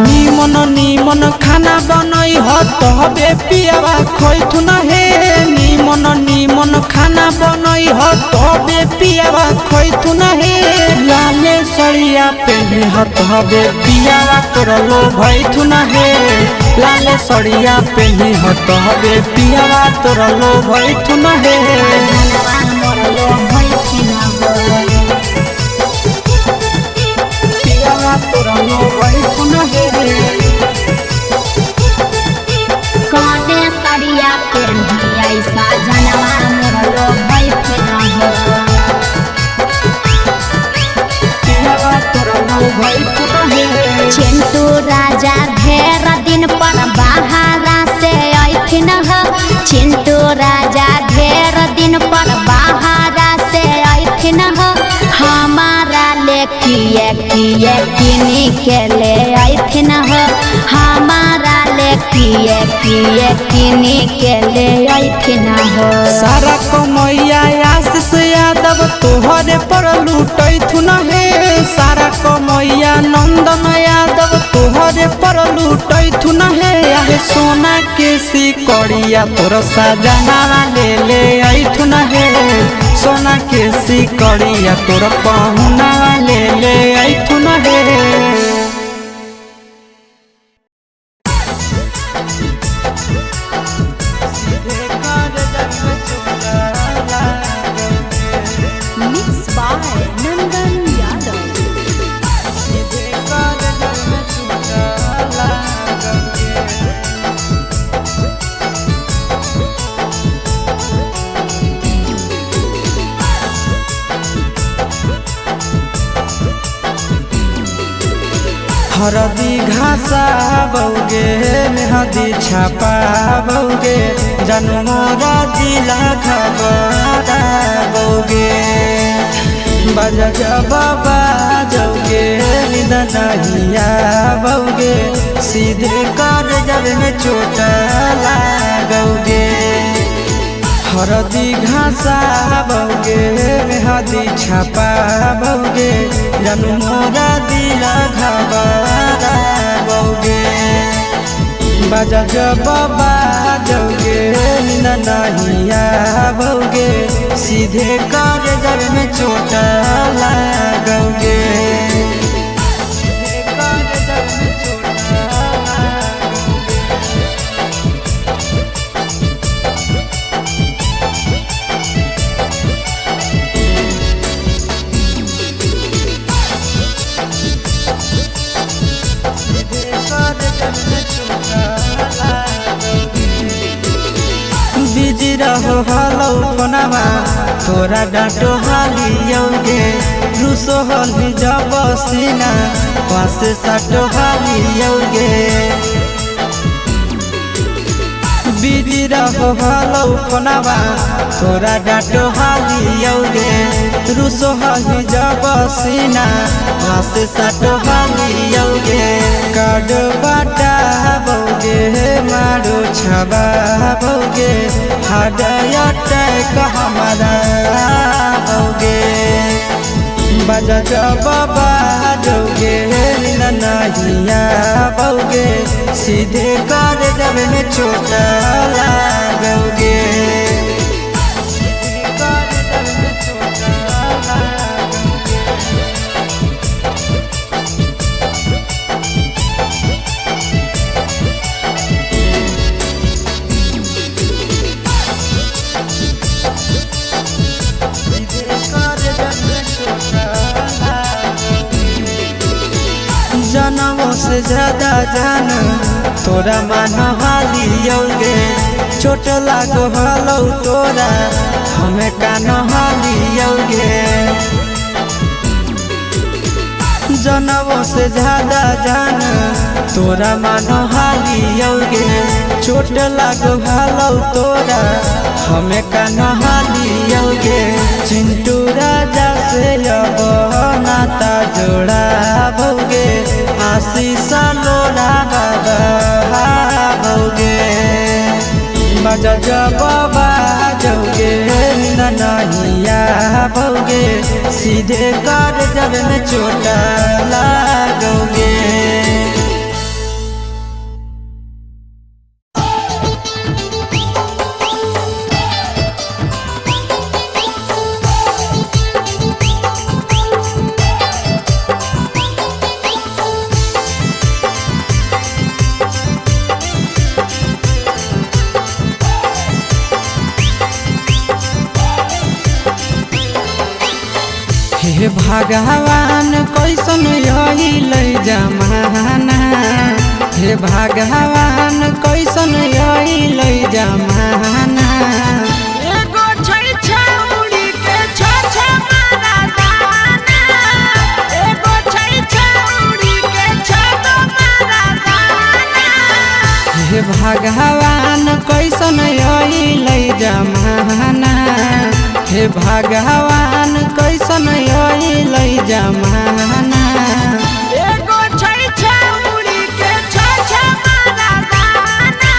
निमन निमन खाना बनई ह तबे पियावा खैथुन हे। निमन निमन खाना बनई ह तबे पियावा खैथुन हे। लाले सड़िया पेन्हे ह तबे पियावा तोर लोभैथुन हे। लाले सड़िया पेन्हे ह तबे पियावा तोर लोभैथुन हे। सजनवा मोर लोभैथिन पियावा तोर लोभैथुन हे। कने सरिया पेन्हियै सजनवा मोर लोभैथिन पियावा तोर लोभैथुन हे। चिंटू राजा ढेर दिन पर बाहरा से अइथिन चिंटू राजा ढेर दिन पर बाहरा से अइथिन हमारा ले किए किनी के ले अइथिन हमारा ले किए किनी के ले अइथिन सारा कमैया आशीष यादव तोहरे पर लूटैथुन हे। सारा कमैया नंदन यादव तोहरे पर लूटैथुन हे। आहे सोना के सिकड़िया तोर सजना ले अइथुन हे। सोना के सिकड़िया तोर पहुना ले अइथुन हे। Mixed by Nandan Yadav. हरदी घासा बौगे मेहदी छापा बौगे जनमोरा दिला खबरा बौगे बजा जबाबा जौगे निदनहिया बौगे सीधे कर जब में चोट लागोगे। हरदी घासा बौगे मेहदी छापा बौगे जनमोरा दिला घबरा बौगे बजा जबाबा जौगे नहिया बौगे सीधे कर जब में चोट लागोगे। बिजी रहो हलो पनामा तोरा डांटो हालियोगे रूसो हली जब सीना पास साटो हालियोगे। बिजी रहो हलो फोनवा तोरा डाटो हालियोगे रुसो हही जब सीना वासे साटो हालियोगे कार्ड बाटा बोगे मारो छबा बोगे हार्ट अटैक हमारा बोगे बजा जब बाजोगे नहिया बोगे सीधे कर जब में चोट लागोगे जनमों से ज्यादा जान तोरा मान हालियोगे चोट लागो हलो तोरा हमें कान हालियोगे जनमों से ज्यादा जान तोरा मान हालियोगे चोट लागो हलो तोरा हमें कान हालियोगे चिंटू राजा से अब नाता जोड़ा भोगे आशीष लोड़ा भोगे बजा जब बाजोगे नहिया भोगे सीधे कर जब में चोट लागोगे। हे भगवान कैसन यही जमाना हे भगवान कैसन यही जमाना एगो छै छौरी के छ मारा दाना एगो छै छौरी के छ मारा दाना हे भगवान कैसन यही जमाना हे भगवान कैसन यही जमाना एगो छै छौरी के छ मारा दाना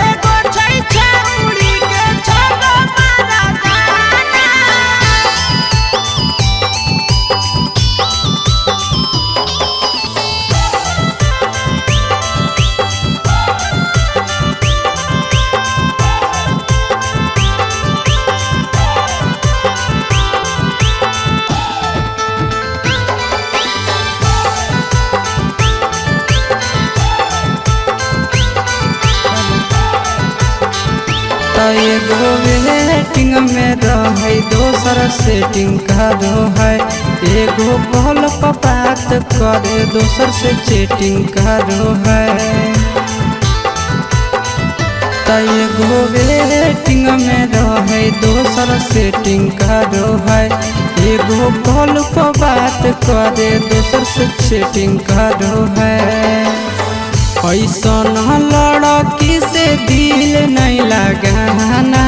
एगो छै छौरी के छ मारा दाना एगो वेटिंग में रहे दोसर सेटिंग करो है एगो कॉल पर बात करे दोसर से चैटिंग करो है एगो वेटिंग में रहे दोसर सेटिंग करो है एगो कॉल पर बात करे दोसर से चैटिंग करो है ऐसन लड़की से दिल नहीं लगाना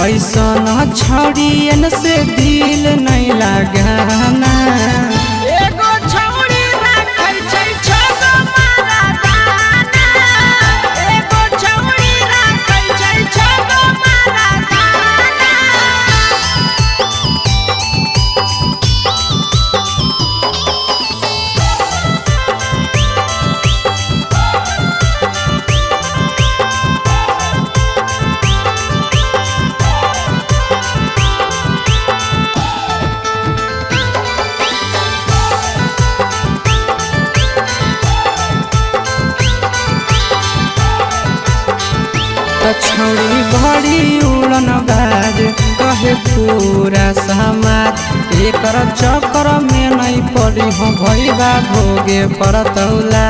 ऐसन छड़ियन से दिल नहीं लगाना एगो छौरी राखै छै छ मारा दाना एगो छौरी राखै छै छ मारा दाना छौरी बड़ी उड़न बाज कहे पूरा समाज एकर चक्कर में नहीं पड़ी हो भैया भोगे परतौला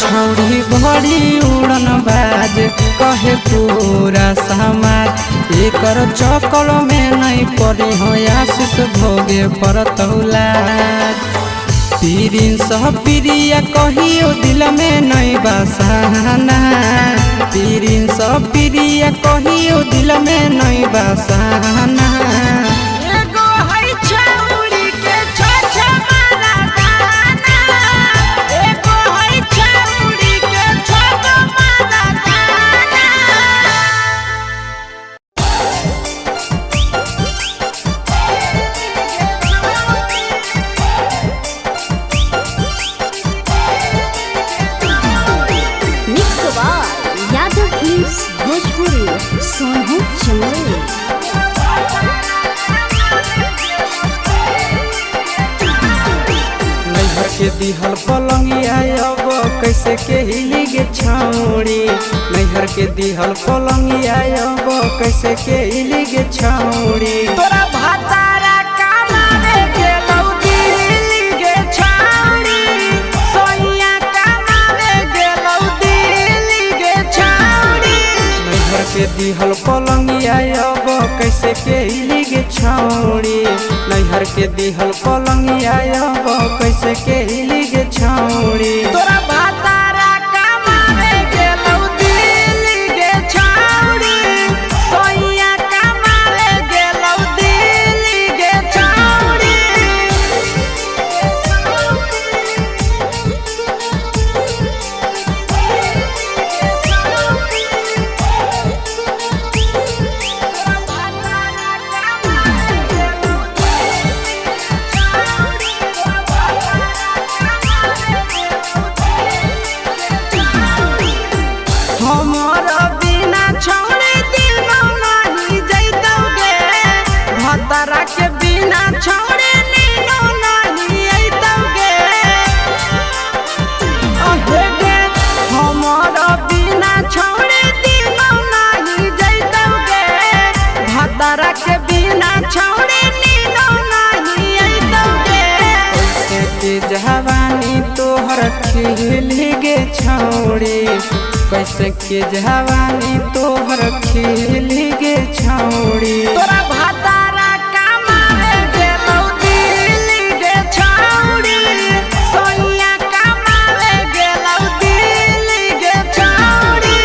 छौरी बड़ी उड़न बाज कहे पूरा समाज एकर चक्कर में नहीं पड़ी हो आशीष भोगे परतौला पीरिन सब प्रिया कहियो दिल में नहीं बसाना, पीरिन सब प्रिया कहियो दिल में नहीं बसाना। एगो है छौरी के छोछा मारा दाना, एगो है छौरी के छोछा मारा दाना। Mix by Yadav Films Bhojpuri Sonu Chandel. नैहर के दिहल पलंगिया अब कैसे के हिली गे छौड़ी, नैहर के दिहल पलंगिया अब कैसे के हिली गे छौड़ी। तोरा भातारा कमावे गेलौ दिल्ली गे छौरी, सोइया कमावे गेलौ दिल्ली गे छौरी। नैहर के दिहल पलंगिया अब कैसे के हिली गे छौड़ी, नैहर के दिहल पलंगिया अब कैसे के हिली गे छौड़ी। तोरा भातारा कमावे गेलौ दिल्ली गे छौरी, सोइया कमावे गेलौ दिल्ली गे छौरी। हमर बिना छौरी दिनो नहीं जैतौगे, भतरा के बिना छौरी नीनो नहीं अइतौगे। अहे गे हमर बिना छौरी दिनो नहीं जैतौगे, भतरा के बिना छौरी नीनो नहीं अइतौगे। कैसे के जवानी तोहर खिली गे छौड़ी, कैसे के जवानी तोहर खिली गे छौड़ी। तोरा भातारा कमावे गेलौ दिल्ली गे छौरी, सोइया कमावे गेलौ दिल्ली गे छौरी।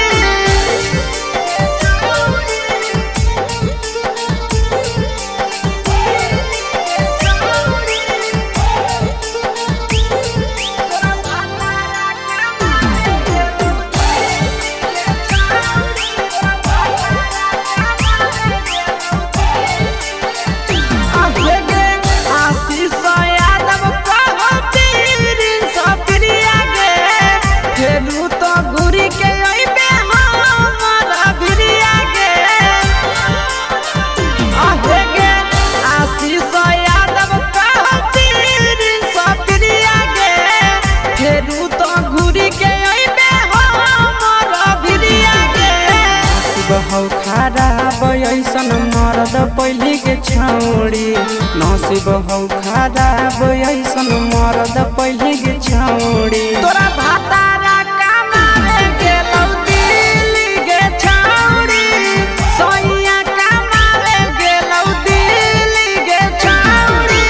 बहौ खराब ऐसन मरद पहली के छौड़ी, नसीब हौ खराब ऐसन मरद पहली के छौड़ी। तोरा भातारा कमावे गेलौ दिल्ली गे छौरी, सोइया कमावे गेलौ दिल्ली गे छौरी।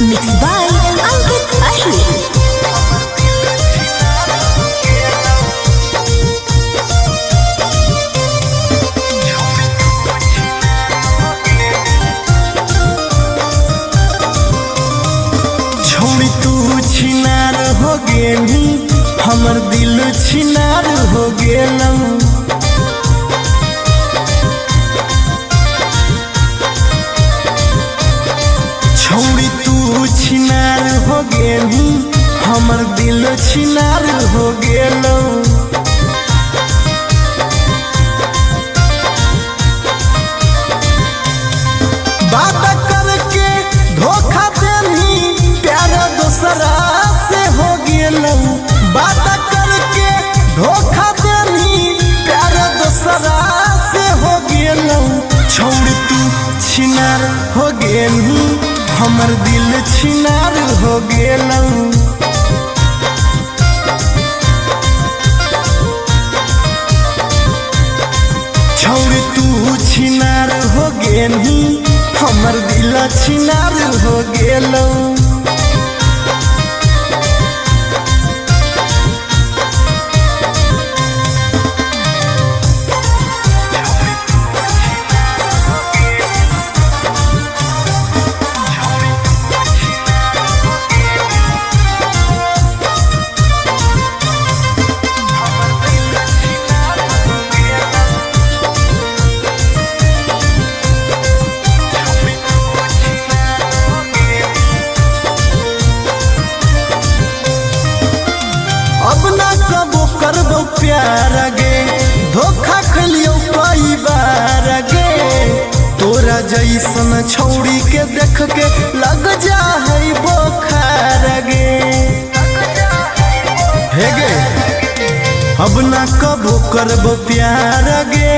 मिक्स बाय अंकित अहिर। छोड़ी तू छिनार हो गेली, हमर दिल छिनार हो गेलौ। छोड़ी तू छिनार हो गेली, हमर दिल छिनार हो गेलौ। बात करके धोखा देनी, प्यार दोसरा से हो गेलौ। बात करके धोखा देनी, प्यार दोसरा से हो गेलौ। छोड़ तू छिनार हो गेली, हमर दिल छिनार हो गेलौ। छौरी तू छिनार हो गेनी हमर दिल छिनार हो गेलौ। अब ना कबो करबो प्यार गे धोखा खलियो कई बार गे तोरा जैसन छौड़ी के देख के लग जा है बोखार गे हे गे। अब ना कबो करबो प्यार गे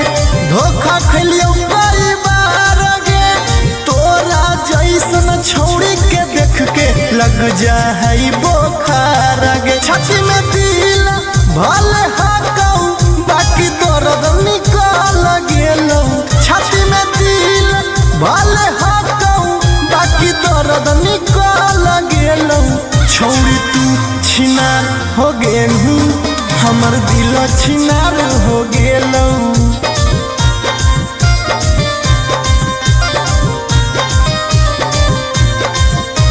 धोखा खलियो कई बार गे तोरा जैसन छौड़ी के देख के लग जा है बोखार गे। छाती में दिल भले हाकौ बाकी दर्द निकल गेलौ। छाती में दिल भले हाकौ बाकी दर्द निकल गेलौ। छौरी तू छिनार हो गेलू हमर दिल छिनार हो गेलौ।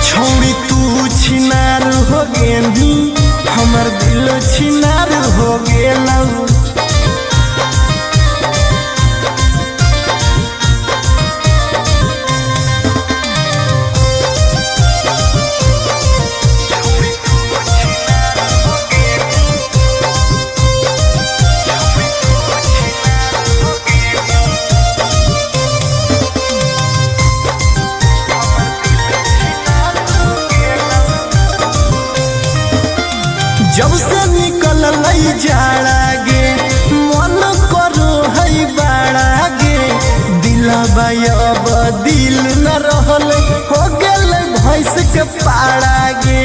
छौरी तू छिनार हो गेली हमर दिल छिनार हो गेलौ। जब से निकल जाड़ा गे मन करो है बाड़ा गे दिलबा अब दिल न रहल हो गेल भैंस के पाड़ा गे।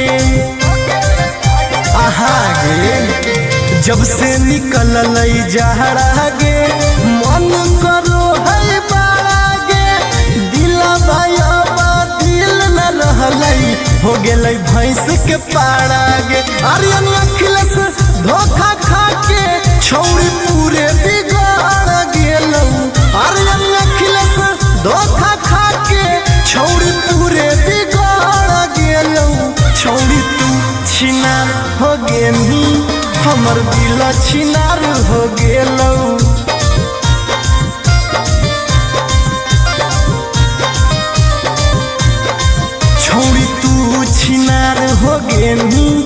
आहा गे जब से निकल जाड़ा गे मन करो है बाड़ा गे दिलबा अब दिल न रहल हो गेल भैंस के पाड़ा गे। आर्यन अखिलेश धोखा खा के छौरी पूरे बिगाड़ गेलौ। आर्यन अखिलेश धोखा खा के छौरी पूरे बिगाड़ गेलौ। छौरी तू छिनार हो गेली हमर दिल छिनार हो गेलौ। छौरी तू छिनार हो गेली